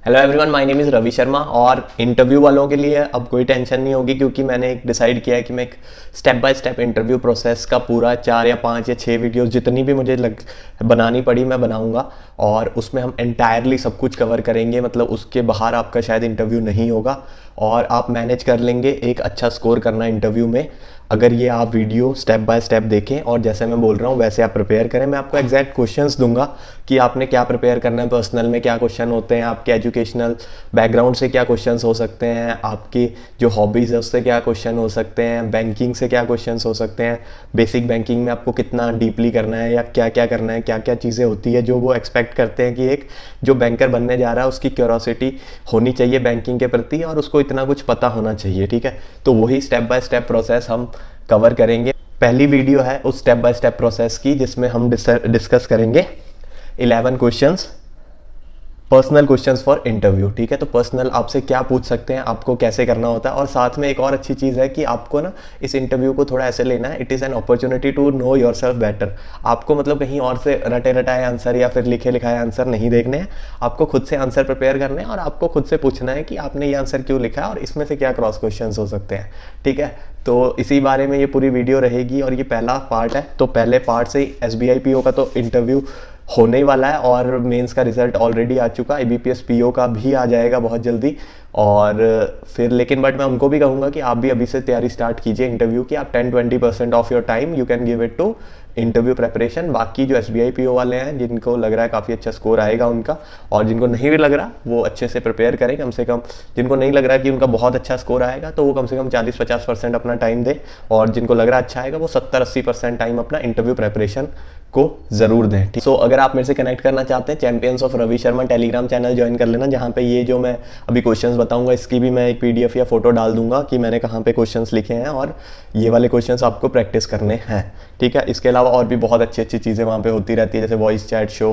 Hello everyone, my name is Ravi Sharma. और interview वालों के लिए अब कोई टेंशन नहीं होगी, क्योंकि मैंने एक डिसाइड किया है कि मैं एक step by step interview process का पूरा 4 या 5 या 6 वीडियोस जितनी भी मुझे बनानी पड़ी मैं बनाऊंगा। और उसमें हम एंटायरली सब कुछ कवर करेंगे, मतलब उसके बाहर आपका शायद इंटरव्यू नहीं होगा और आप मैनेज कर लेंगे एक अच्छा स्कोर करना इंटरव्यू में, अगर ये आप वीडियो स्टेप बाय स्टेप देखें और जैसे मैं बोल रहा हूँ वैसे आप प्रिपेयर करें। मैं आपको एग्जैक्ट क्वेश्चंस दूंगा कि आपने क्या प्रिपेयर करना है, पर्सनल में क्या क्वेश्चन होते हैं, आपके एजुकेशनल बैकग्राउंड से क्या क्वेश्चंस हो सकते हैं, आपकी जो हॉबीज़ है उससे क्या क्वेश्चन हो सकते हैं, बैंकिंग से क्या क्वेश्चंस हो सकते हैं, बेसिक बैंकिंग में आपको कितना डीपली करना है या क्या क्या करना है, क्या क्या चीज़ें होती है जो वो एक्सपेक्ट करते हैं कि एक जो बैंकर बनने जा रहा है उसकी क्यूरोसिटी होनी चाहिए बैंकिंग के प्रति और उसको इतना कुछ पता होना चाहिए। ठीक है, तो वही स्टेप बाय स्टेप प्रोसेस हम कवर करेंगे। पहली वीडियो है उस स्टेप बाय स्टेप प्रोसेस की, जिसमें हम डिस्कस करेंगे 11 questions, personal questions for interview. ठीक है, तो पर्सनल आपसे क्या पूछ सकते हैं, आपको कैसे करना होता है। और साथ में एक और अच्छी चीज़ है कि आपको ना इस इंटरव्यू को थोड़ा ऐसे लेना है, it is an opportunity to know yourself better. आपको मतलब कहीं और से रटे रटाए आंसर या फिर लिखे लिखाए आंसर नहीं देखने हैं, आपको खुद से आंसर प्रिपेयर करने हैं और आपको खुद से पूछना है कि आपने ये आंसर क्यों लिखा है और इसमें से क्या क्रॉस क्वेश्चन हो सकते हैं। ठीक है, तो इसी बारे में ये पूरी वीडियो रहेगी और ये पहला पार्ट है। तो पहले पार्ट से SBI PO का तो इंटरव्यू होने ही वाला है और मेंस का रिजल्ट ऑलरेडी आ चुका है, IBPS PO का भी आ जाएगा बहुत जल्दी। और फिर लेकिन बट मैं उनको भी कहूँगा कि आप भी अभी से तैयारी स्टार्ट कीजिए इंटरव्यू की। आप 10-20% of your time you can give it to interview preparation. बाकी जो SBI PO वाले हैं जिनको लग रहा है काफ़ी अच्छा स्कोर आएगा उनका, और जिनको नहीं भी लग रहा वो अच्छे से प्रिपेयर करें कम से कम। जिनको नहीं लग रहा कि उनका बहुत अच्छा स्कोर आएगा तो वो कम से कम 40-50% अपना टाइम दे, और जिनको लग रहा अच्छा आएगा वो 70-80% टाइम अपना इंटरव्यू प्रेपरेशन को ज़रूर दें। ठीक, सो अगर आप मेरे से कनेक्ट करना चाहते हैं, champions of Ravi Sharma Telegram channel join कर लेना, जहाँ पे ये जो मैं अभी क्वेश्चंस बताऊंगा इसकी भी मैं एक PDF या फोटो डाल दूंगा कि मैंने कहाँ पे क्वेश्चंस लिखे हैं और ये वाले क्वेश्चंस आपको प्रैक्टिस करने हैं। ठीक है, इसके अलावा और भी बहुत अच्छी अच्छी चीज़ें वहाँ पे होती रहती है, जैसे वॉइस चैट शो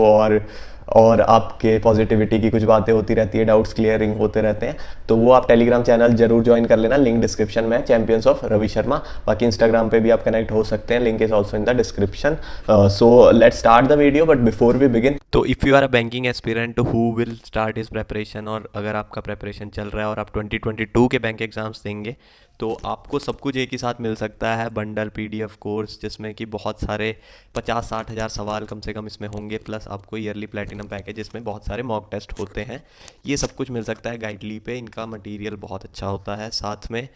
और आपके पॉजिटिविटी की कुछ बातें होती रहती है, डाउट्स क्लियरिंग होते रहते हैं। तो वो आप टेलीग्राम चैनल जरूर ज्वाइन कर लेना, लिंक डिस्क्रिप्शन में है, चैंपियंस ऑफ रवि शर्मा। बाकी इंस्टाग्राम पे भी आप कनेक्ट हो सकते हैं, link is also in the description. So let's start the video, but before we begin, तो if you are a banking aspirant who will start his preparation, और अगर आपका प्रेपरेशन चल रहा है और आप 2022 के बैंक एग्जाम्स देंगे तो आपको सब कुछ एक ही साथ मिल सकता है, बंडल PDF कोर्स, जिसमें कि बहुत सारे 50-60 हज़ार सवाल कम से कम इसमें होंगे, प्लस आपको ईयरली प्लेटिनम पैकेज जिसमें बहुत सारे मॉक टेस्ट होते हैं। ये सब कुछ मिल सकता है गाइडली पे। इनका मटेरियल बहुत अच्छा होता है, साथ में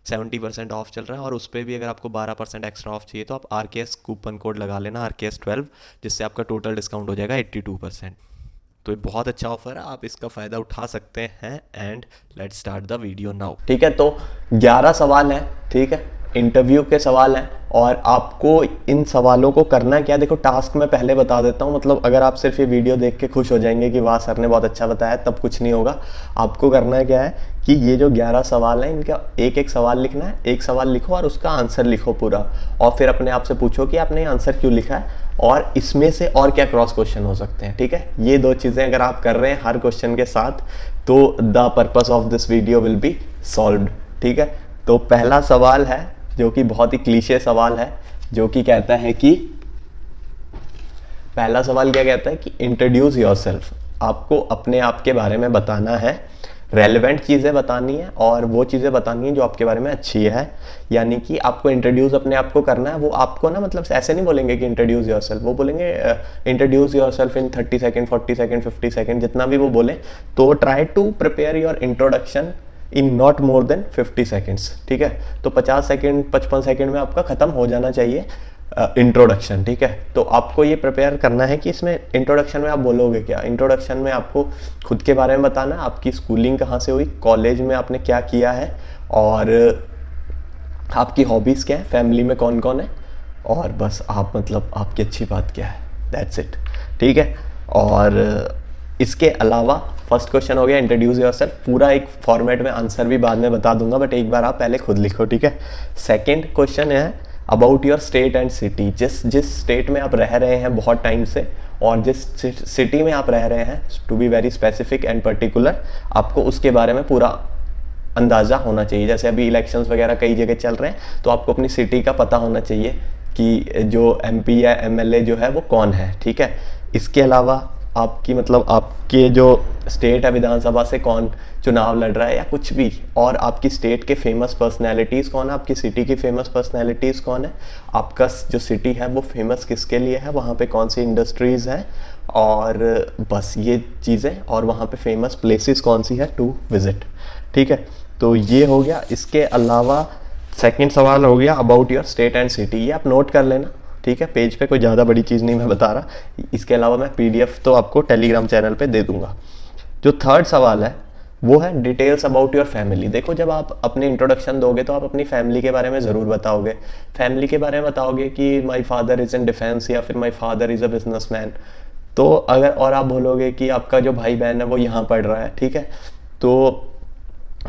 70% ऑफ चल रहा है और उस पर भी अगर आपको 12% एक्स्ट्रा ऑफ चाहिए तो आप RKS कूपन कोड लगा लेना, RKS12, जिससे आपका टोटल डिस्काउंट हो जाएगा 82%। तो ये बहुत अच्छा ऑफर है, आप इसका फ़ायदा उठा सकते हैं। And let's start the video now. ठीक है, तो 11 सवाल हैं। ठीक है, इंटरव्यू के सवाल हैं और आपको इन सवालों को करना क्या, देखो टास्क मैं पहले बता देता हूँ। मतलब अगर आप सिर्फ ये वीडियो देख के खुश हो जाएंगे कि वाह सर ने बहुत अच्छा बताया, तब कुछ नहीं होगा। आपको करना क्या है कि ये जो 11 सवाल हैं इनका एक एक सवाल लिखना है, एक सवाल लिखो और उसका आंसर लिखो पूरा, और फिर अपने आप से पूछो कि आपने आंसर क्यों लिखा है और इसमें से और क्या क्रॉस क्वेश्चन हो सकते हैं। ठीक है, ये 2 चीज़ें अगर आप कर रहे हैं हर क्वेश्चन के साथ तो the purpose of this video will be solved. ठीक है, तो पहला सवाल है जो कि बहुत ही क्लीशे सवाल है, जो कि कहता है कि पहला सवाल क्या कहता है कि इंट्रोड्यूस योरसेल्फ। आपको अपने आप के बारे में बताना है, रेलेवेंट चीज़ें बतानी है और वो चीज़ें बतानी है जो आपके बारे में अच्छी है। यानी कि आपको इंट्रोड्यूस अपने आप को करना है। वो आपको ना मतलब ऐसे नहीं बोलेंगे कि इंट्रोड्यूस योरसेल्फ, वो बोलेंगे introduce yourself in 30 second, 40 second, 50 second, जितना भी वो बोले। तो try to prepare your introduction in not more than 50 seconds. ठीक है, तो 50 सेकेंड 55 सेकेंड में आपका ख़त्म हो जाना चाहिए इंट्रोडक्शन। ठीक है, तो आपको ये प्रिपेयर करना है कि इसमें इंट्रोडक्शन में आप बोलोगे क्या। इंट्रोडक्शन में आपको खुद के बारे में बताना है, आपकी स्कूलिंग कहाँ से हुई, कॉलेज में आपने क्या किया है, और आपकी हॉबीज़ क्या है, फैमिली में कौन कौन है, और बस आप मतलब आपकी अच्छी बात क्या है, दैट्स इट। ठीक है, और इसके अलावा फर्स्ट क्वेश्चन हो गया इंट्रोड्यूस योरसेल्फ। पूरा एक फॉर्मेट में आंसर भी बाद में बता दूंगा, बट एक बार आप पहले खुद लिखो। ठीक है, सेकंड क्वेश्चन है about your state and city. जिस स्टेट में आप रह रहे हैं बहुत टाइम से और जिस सिटी में आप रह रहे हैं, to be very specific and particular, आपको उसके बारे में पूरा अंदाज़ा होना चाहिए। जैसे अभी इलेक्शंस वगैरह कई जगह चल रहे हैं तो आपको अपनी सिटी का पता होना चाहिए कि जो MP या MLA जो है वो कौन है। ठीक है, इसके अलावा आपकी मतलब आपके जो स्टेट है विधानसभा से कौन चुनाव लड़ रहा है या कुछ भी, और आपकी स्टेट के फेमस पर्सनैलिटीज़ कौन है, आपकी सिटी की फेमस पर्सनैलिटीज़ कौन है, आपका जो सिटी है वो फेमस किसके लिए है, वहाँ पे कौन सी इंडस्ट्रीज़ हैं, और बस ये चीज़ें, और वहाँ पे फेमस प्लेसेस कौन सी है टू विज़िट। ठीक है, तो ये हो गया। इसके अलावा सेकंड सवाल हो गया about your state and city, ये आप नोट कर लेना। ठीक है, पेज पे कोई ज़्यादा बड़ी चीज़ नहीं मैं बता रहा। इसके अलावा मैं पीडीएफ तो आपको टेलीग्राम चैनल पे दे दूंगा। जो थर्ड सवाल है वो है डिटेल्स अबाउट योर फैमिली। देखो, जब आप अपने इंट्रोडक्शन दोगे तो आप अपनी फैमिली के बारे में ज़रूर बताओगे। फैमिली के बारे में बताओगे कि my father is in defence या फिर my father is a businessman. तो अगर और आप बोलोगे कि आपका जो भाई बहन है वो यहाँ पढ़ रहा है, ठीक है, तो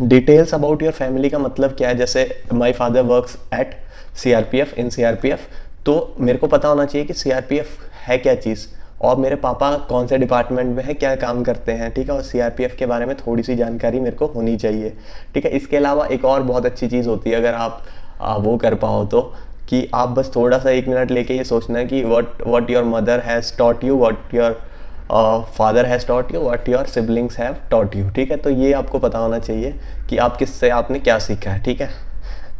डिटेल्स अबाउट योर फैमिली का मतलब क्या है। जैसे my father works at CRPF, in CRPF, तो मेरे को पता होना चाहिए कि सीआरपीएफ है क्या चीज़, और मेरे पापा कौन से डिपार्टमेंट में है, क्या काम करते हैं। ठीक है, और सीआरपीएफ के बारे में थोड़ी सी जानकारी मेरे को होनी चाहिए। ठीक है, इसके अलावा एक और बहुत अच्छी चीज़ होती है, अगर आप वो कर पाओ तो, कि आप बस थोड़ा सा 1 मिनट लेके ये सोचना है कि what your mother has taught you, what your father has taught you, what your siblings have taught you. ठीक है, तो ये आपको पता होना चाहिए कि आप किससे आपने क्या सीखा है। ठीक है,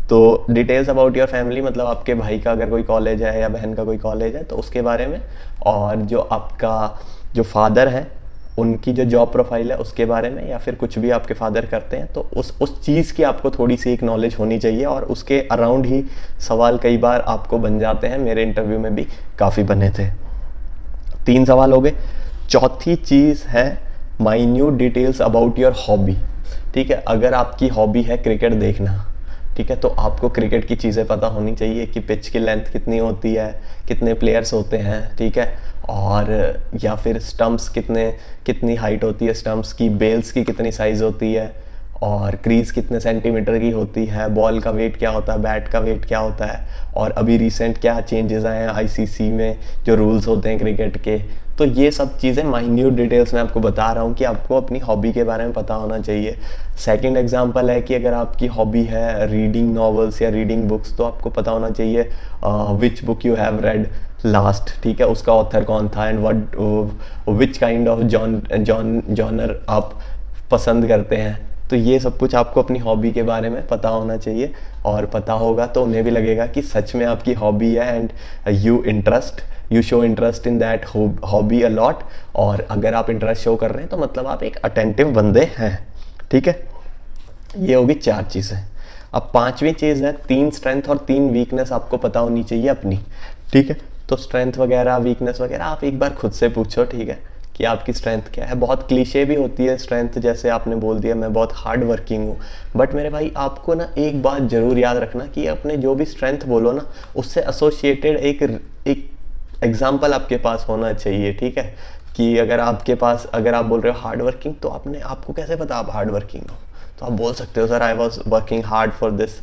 तो डिटेल्स अबाउट योर फैमिली मतलब आपके भाई का अगर कोई कॉलेज है या बहन का कोई कॉलेज है तो उसके बारे में, और जो आपका जो फादर है उनकी जो जॉब प्रोफाइल है उसके बारे में, या फिर कुछ भी आपके फादर करते हैं तो उस चीज़ की आपको थोड़ी सी एक नॉलेज होनी चाहिए, और उसके अराउंड ही सवाल कई बार आपको बन जाते हैं। मेरे इंटरव्यू में भी काफ़ी बने थे। 3 सवाल हो गए। चौथी चीज़ है minute details about your hobby. ठीक है, अगर आपकी हॉबी है क्रिकेट देखना, ठीक है, तो आपको क्रिकेट की चीज़ें पता होनी चाहिए कि पिच की लेंथ कितनी होती है, कितने प्लेयर्स होते हैं, ठीक है, और या फिर स्टंप्स कितनी हाइट होती है स्टंप्स की, बेल्स की कितनी साइज़ होती है, और क्रीज कितने सेंटीमीटर की होती है, बॉल का वेट क्या होता है, बैट का वेट क्या होता है, और अभी रिसेंट क्या चेंजेस आए हैं आईसीसी में जो रूल्स होते हैं क्रिकेट के। तो ये सब चीज़ें माइन्यूट डिटेल्स में आपको बता रहा हूँ कि आपको अपनी हॉबी के बारे में पता होना चाहिए। सेकंड एग्जांपल है कि अगर आपकी हॉबी है रीडिंग नॉवेल्स या रीडिंग बुक्स, तो आपको पता होना चाहिए which book you have read last, ठीक है, उसका ऑथर कौन था, and what which kind of genre आप पसंद करते हैं। तो ये सब कुछ आपको अपनी हॉबी के बारे में पता होना चाहिए, और पता होगा तो उन्हें भी लगेगा कि सच में आपकी हॉबी है, and you show interest in that hobby a lot. और अगर आप इंटरेस्ट शो कर रहे हैं तो मतलब आप एक अटेंटिव बंदे हैं। ठीक है, ये होगी 4 चीज़ें। अब 5वीं चीज़ है 3 स्ट्रेंथ और 3 वीकनेस आपको पता होनी चाहिए अपनी। ठीक है, तो स्ट्रेंथ वगैरह वीकनेस वगैरह आप एक बार खुद से पूछो, ठीक है, कि आपकी स्ट्रेंथ क्या है। बहुत क्लीशे भी होती है स्ट्रेंथ, जैसे आपने बोल दिया मैं बहुत हार्ड वर्किंग हूँ, बट मेरे भाई आपको ना एक बात ज़रूर याद रखना कि अपने जो भी स्ट्रेंथ बोलो ना उससे एसोसिएटेड एक एग्जाम्पल आपके पास होना चाहिए। ठीक है, कि अगर आप बोल रहे हो हार्ड वर्किंग, तो आपको कैसे पता आप हार्ड वर्किंग हो। तो आप बोल सकते हो sir I was working hard for this,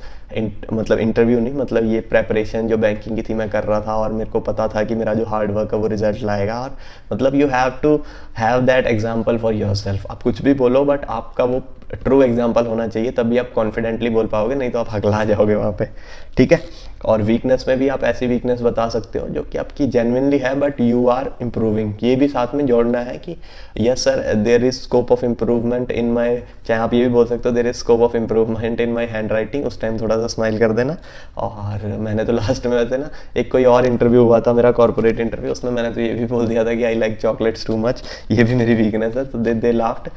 मतलब इंटरव्यू नहीं, मतलब ये प्रेपरेशन जो बैंकिंग की थी मैं कर रहा था, और मेरे को पता था कि मेरा जो हार्ड वर्क है वो रिजल्ट लाएगा। और मतलब you have to have that example for yourself. आप कुछ भी बोलो बट आपका वो ट्रू एग्जाम्पल होना चाहिए, तभी आप कॉन्फिडेंटली बोल पाओगे, नहीं तो आप हकला जाओगे वहाँ पे। ठीक है, और वीकनेस में भी आप ऐसी वीकनेस बता सकते हो जो कि आपकी जेन्युइनली है बट यू आर इम्प्रूविंग। ये भी साथ में जोड़ना है कि yes sir there is scope of improvement in my, चाहे आप ये भी बोल सकते हो there is scope of improvement in my handwriting. उस टाइम थोड़ा सा स्माइल कर देना। और मैंने तो लास्ट में वैसे ना एक कोई और इंटरव्यू हुआ था मेरा कॉर्पोरेट इंटरव्यू, उसमें मैंने तो ये भी बोल दिया था कि I like chocolates too much, ये भी मेरी वीकनेस है। तो दे लाफ्ड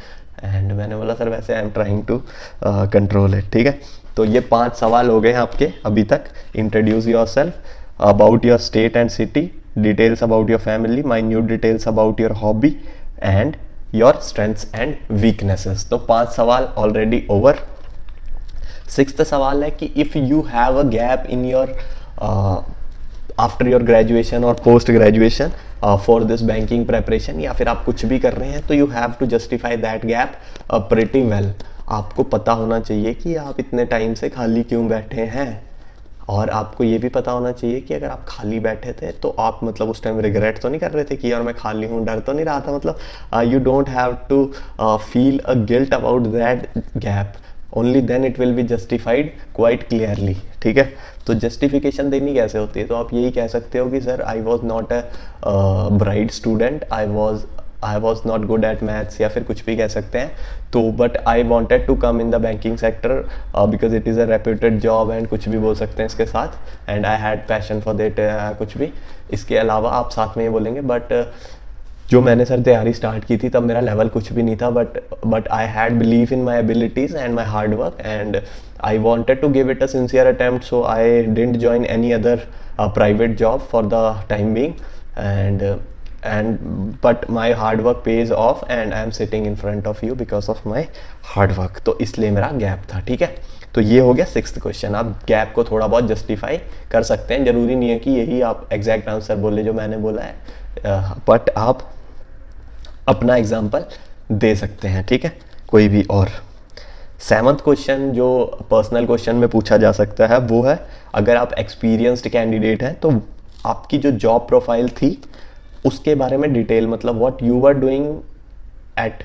एंड मैंने बोला सर वैसे I am trying to control it. ठीक है, तो ये 5 सवाल हो गए हैं आपके अभी तक। Introduce yourself, about your state and city, details about your family, minute details about your hobby, and your strengths and weaknesses. तो 5 सवाल ऑलरेडी ओवर। 6th सवाल है कि if you have a gap in your after your graduation और post graduation for this banking preparation, या फिर आप कुछ भी कर रहे हैं, तो you have to justify that gap pretty well. आपको पता होना चाहिए कि आप इतने टाइम से खाली क्यों बैठे हैं, और आपको ये भी पता होना चाहिए कि अगर आप खाली बैठे थे तो आप मतलब उस टाइम रिग्रेट तो नहीं कर रहे थे कि यार मैं खाली हूँ, डर तो नहीं रहा था। मतलब you don't have to feel a guilt about that gap, only then it will be justified quite clearly. ठीक है, तो जस्टिफिकेशन देनी कैसे होती है, तो आप यही कह सकते हो कि sir I was not a bright student, I was not good at maths या फिर कुछ भी कह सकते हैं, तो but I wanted to come in the banking sector because it is a reputed job and कुछ भी बोल सकते हैं इसके साथ, and I had passion for that, कुछ भी। इसके अलावा आप साथ में ये बोलेंगे बट जो मैंने सर तैयारी स्टार्ट की थी तब मेरा लेवल कुछ भी नहीं था, but I had believe in my abilities and my hard work and I wanted to give it a sincere attempt, so I didn't join any other private job for the time being, and but my hard work pays off and I am sitting in front of you because of my hard work। तो इसलिए मेरा gap था, ठीक है। तो ये हो गया 6th क्वेश्चन। आप गैप को थोड़ा बहुत जस्टिफाई कर सकते हैं, जरूरी नहीं है कि यही आप एग्जैक्ट आंसर बोले जो मैंने बोला है, बट आप अपना एग्जाम्पल दे सकते हैं, ठीक है, कोई भी। और 7th क्वेश्चन जो पर्सनल क्वेश्चन में पूछा जा सकता है वो है, अगर आप एक्सपीरियंस्ड कैंडिडेट हैं तो आपकी जो जॉब प्रोफाइल थी उसके बारे में डिटेल, मतलब what you were doing at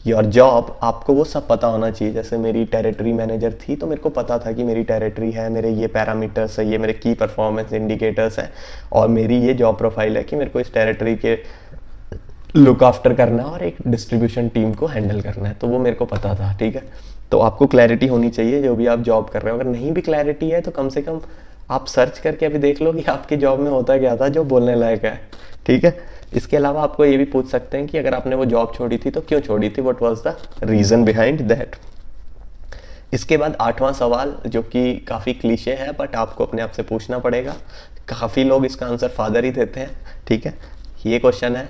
your job, आपको वो सब पता होना चाहिए। जैसे मेरी टेरिटरी मैनेजर थी तो मेरे को पता था कि मेरी टेरिटरी है, मेरे ये पैरामीटर्स है, ये मेरे की परफॉर्मेंस इंडिकेटर्स हैं, और मेरी ये जॉब प्रोफाइल है कि मेरे को इस टेरिटरी के लुक आफ्टर करना है और एक डिस्ट्रीब्यूशन टीम को हैंडल करना है, तो वो मेरे को पता था, ठीक है। तो आपको क्लैरिटी होनी चाहिए जो भी आप जॉब कर रहे हो। अगर नहीं भी क्लैरिटी है तो कम से कम आप सर्च करके अभी देख लो कि आपकी जॉब में होता क्या था जो बोलने लायक है, ठीक है। इसके अलावा आपको ये भी पूछ सकते हैं कि अगर आपने वो जॉब छोड़ी थी तो क्यों छोड़ी थी, what was the reason behind that. इसके बाद 8वां सवाल जो कि काफ़ी क्लीशे है बट आपको अपने आप से पूछना पड़ेगा, काफ़ी लोग इसका आंसर फादर ही देते हैं, ठीक है। ये क्वेश्चन है,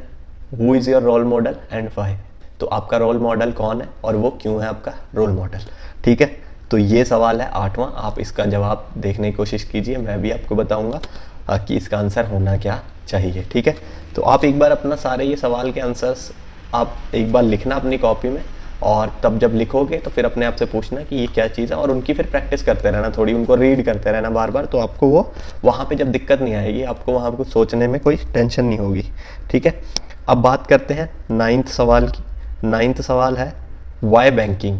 who is your role model and why. तो आपका रोल मॉडल कौन है और वो क्यों है आपका रोल मॉडल, ठीक है। तो ये सवाल है 8वां, आप इसका जवाब देखने की कोशिश कीजिए, मैं भी आपको बताऊंगा कि इसका आंसर होना क्या चाहिए, ठीक है। तो आप एक बार अपना सारे ये सवाल के आंसर्स आप एक बार लिखना अपनी कॉपी में, और तब जब लिखोगे तो फिर अपने आप से पूछना कि ये क्या चीज़ है, और उनकी फिर प्रैक्टिस करते रहना, थोड़ी उनको रीड करते रहना बार बार, तो आपको वो वहाँ पे जब दिक्कत नहीं आएगी, आपको वहाँ पे कुछ सोचने में कोई टेंशन नहीं होगी, ठीक है। अब बात करते हैं 9th सवाल की। 9th सवाल है why banking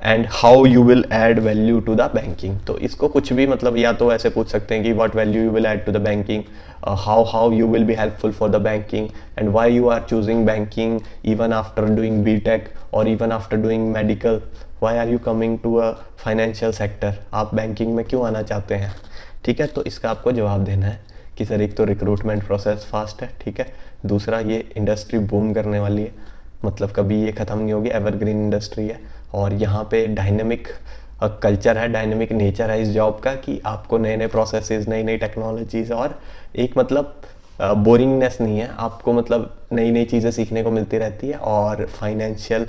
and how you will add value to the banking. तो इसको कुछ भी मतलब या तो ऐसे पूछ सकते हैं कि what value you will add to the banking, how you will be helpful for the banking, and why you are choosing banking even after doing BTech और even after doing medical, why are you coming to a financial sector, आप banking में क्यों आना चाहते हैं, ठीक है। तो इसका आपको जवाब देना है कि सर एक तो रिक्रूटमेंट प्रोसेस फास्ट है, ठीक है, दूसरा ये इंडस्ट्री बूम करने वाली है, मतलब कभी ये ख़त्म नहीं होगी, एवरग्रीन इंडस्ट्री है, और यहाँ पे डायनेमिक कल्चर है, डायनेमिक नेचर है इस जॉब का कि आपको नए नए प्रोसेसेस, नई नई टेक्नोलॉजीज़, और एक मतलब बोरिंगनेस नहीं है, आपको मतलब नई नई चीज़ें सीखने को मिलती रहती है, और फाइनेंशियल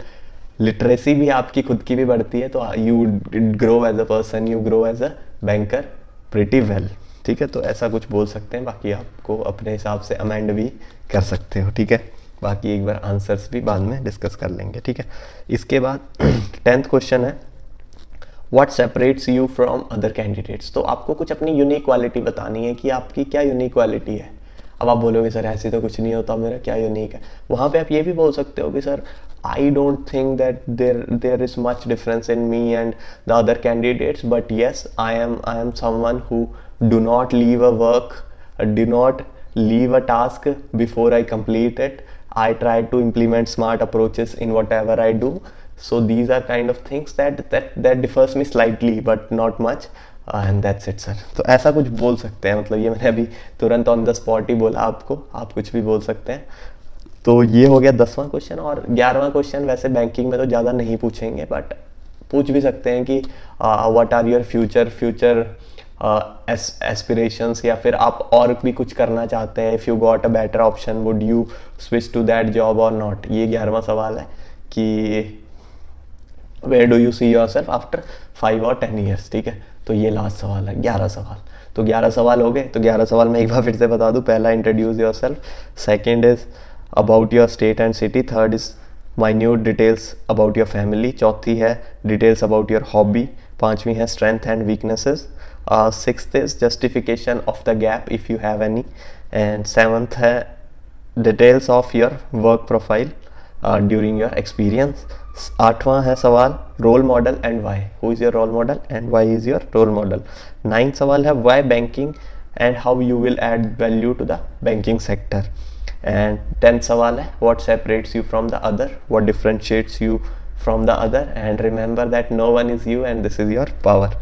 लिटरेसी भी आपकी खुद की भी बढ़ती है, तो you grow as a person, you grow as a banker pretty well, ठीक है। तो ऐसा कुछ बोल सकते हैं, बाकी आपको अपने हिसाब से अमेंड भी कर सकते हो, ठीक है। बाकी एक बार आंसर्स भी बाद में डिस्कस कर लेंगे, ठीक है। इसके बाद 10th क्वेश्चन है what separates you from other candidates. तो आपको कुछ अपनी यूनिक क्वालिटी बतानी है कि आपकी क्या यूनिक क्वालिटी है। अब आप बोलोगे सर ऐसे तो कुछ नहीं होता, मेरा क्या यूनिक है। वहाँ पे आप ये भी बोल सकते हो कि sir I don't think that there is much difference in me and the other candidates, but yes I am someone who do not leave a work, do not leave a task before I complete it. I try to implement smart approaches in whatever I do. So these are kind of things that differs me slightly but not much, and that's it sir। तो ऐसा कुछ बोल सकते हैं, मतलब ये मैंने अभी तुरंत ऑन द स्पॉट ही बोला आपको, आप कुछ भी बोल सकते हैं। तो ये हो गया 10वां क्वेश्चन। और 11वां क्वेश्चन वैसे बैंकिंग में तो ज़्यादा नहीं पूछेंगे, बट पूछ भी सकते हैं कि what are your future aspirations, या फिर आप और भी कुछ करना चाहते हैं, if you got a better option would you switch to that job or not. ये 11वां सवाल है कि where do you see yourself after 5 और 10 ईयर्स, ठीक है। तो ये लास्ट सवाल है, 11 सवाल। तो 11 सवाल हो गए। तो 11 सवाल मैं एक बार फिर से बता दूं। पहला introduce yourself, second is about your state and city, third is minute details about your family, चौथी है डिटेल्स अबाउट योर हॉबी, पांचवी है strength and weaknesses, sixth is justification of the gap if you have any, and seventh है details of your work profile during your experience. आठवां है सवाल role model and why, who is your role model and why is your role model. 9th सवाल है why banking and how you will add value to the banking sector. And 10th सवाल है, what separates you from the other, what differentiates you from the other, and remember that no one is you and this is your power.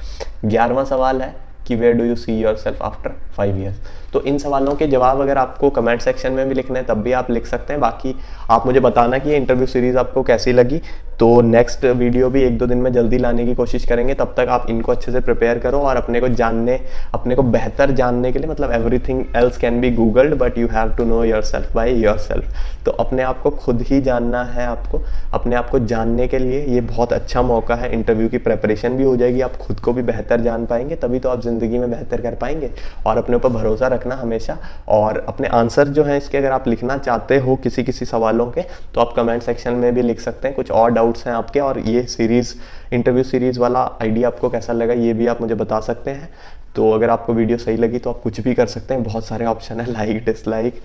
11वां सवाल है कि where do you see yourself after 5 years। तो इन सवालों के जवाब अगर आपको कमेंट सेक्शन में भी लिखने हैं तब भी आप लिख सकते हैं। बाकी आप मुझे बताना कि ये इंटरव्यू सीरीज़ आपको कैसी लगी। तो नेक्स्ट वीडियो भी 1-2 दिन में जल्दी लाने की कोशिश करेंगे। तब तक आप इनको अच्छे से प्रिपेयर करो और अपने को बेहतर जानने के लिए, मतलब everything else can be googled but you have to know yourself by yourself. तो अपने आप को खुद ही जानना है। आपको अपने आप को जानने के लिए ये बहुत अच्छा मौका है। इंटरव्यू की प्रिपरेशन भी हो जाएगी, आप खुद को भी बेहतर जान पाएंगे, तभी तो आप ज़िंदगी में बेहतर कर पाएंगे। और अपने ऊपर भरोसा रखना हमेशा। और अपने आंसर जो हैं इसके अगर आप लिखना चाहते हो किसी सवालों के, तो आप कमेंट सेक्शन में भी लिख सकते हैं। कुछ और डाउट्स हैं आपके, और ये सीरीज़ इंटरव्यू सीरीज़ वाला आइडिया आपको कैसा लगा ये भी आप मुझे बता सकते हैं। तो अगर आपको वीडियो सही लगी तो आप कुछ भी कर सकते हैं, बहुत सारे ऑप्शन है, लाइक, डिसलाइक,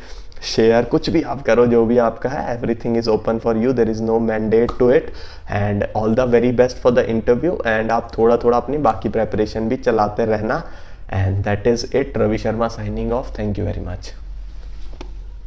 शेयर, कुछ भी आप करो, जो भी आपका है। Everything is open for you, there is no mandate to it. And all the very best for the interview. And आप थोड़ा थोड़ा अपनी बाकी प्रेपरेशन भी चलाते रहना। And that is it. Ravi Sharma signing off. Thank you very much.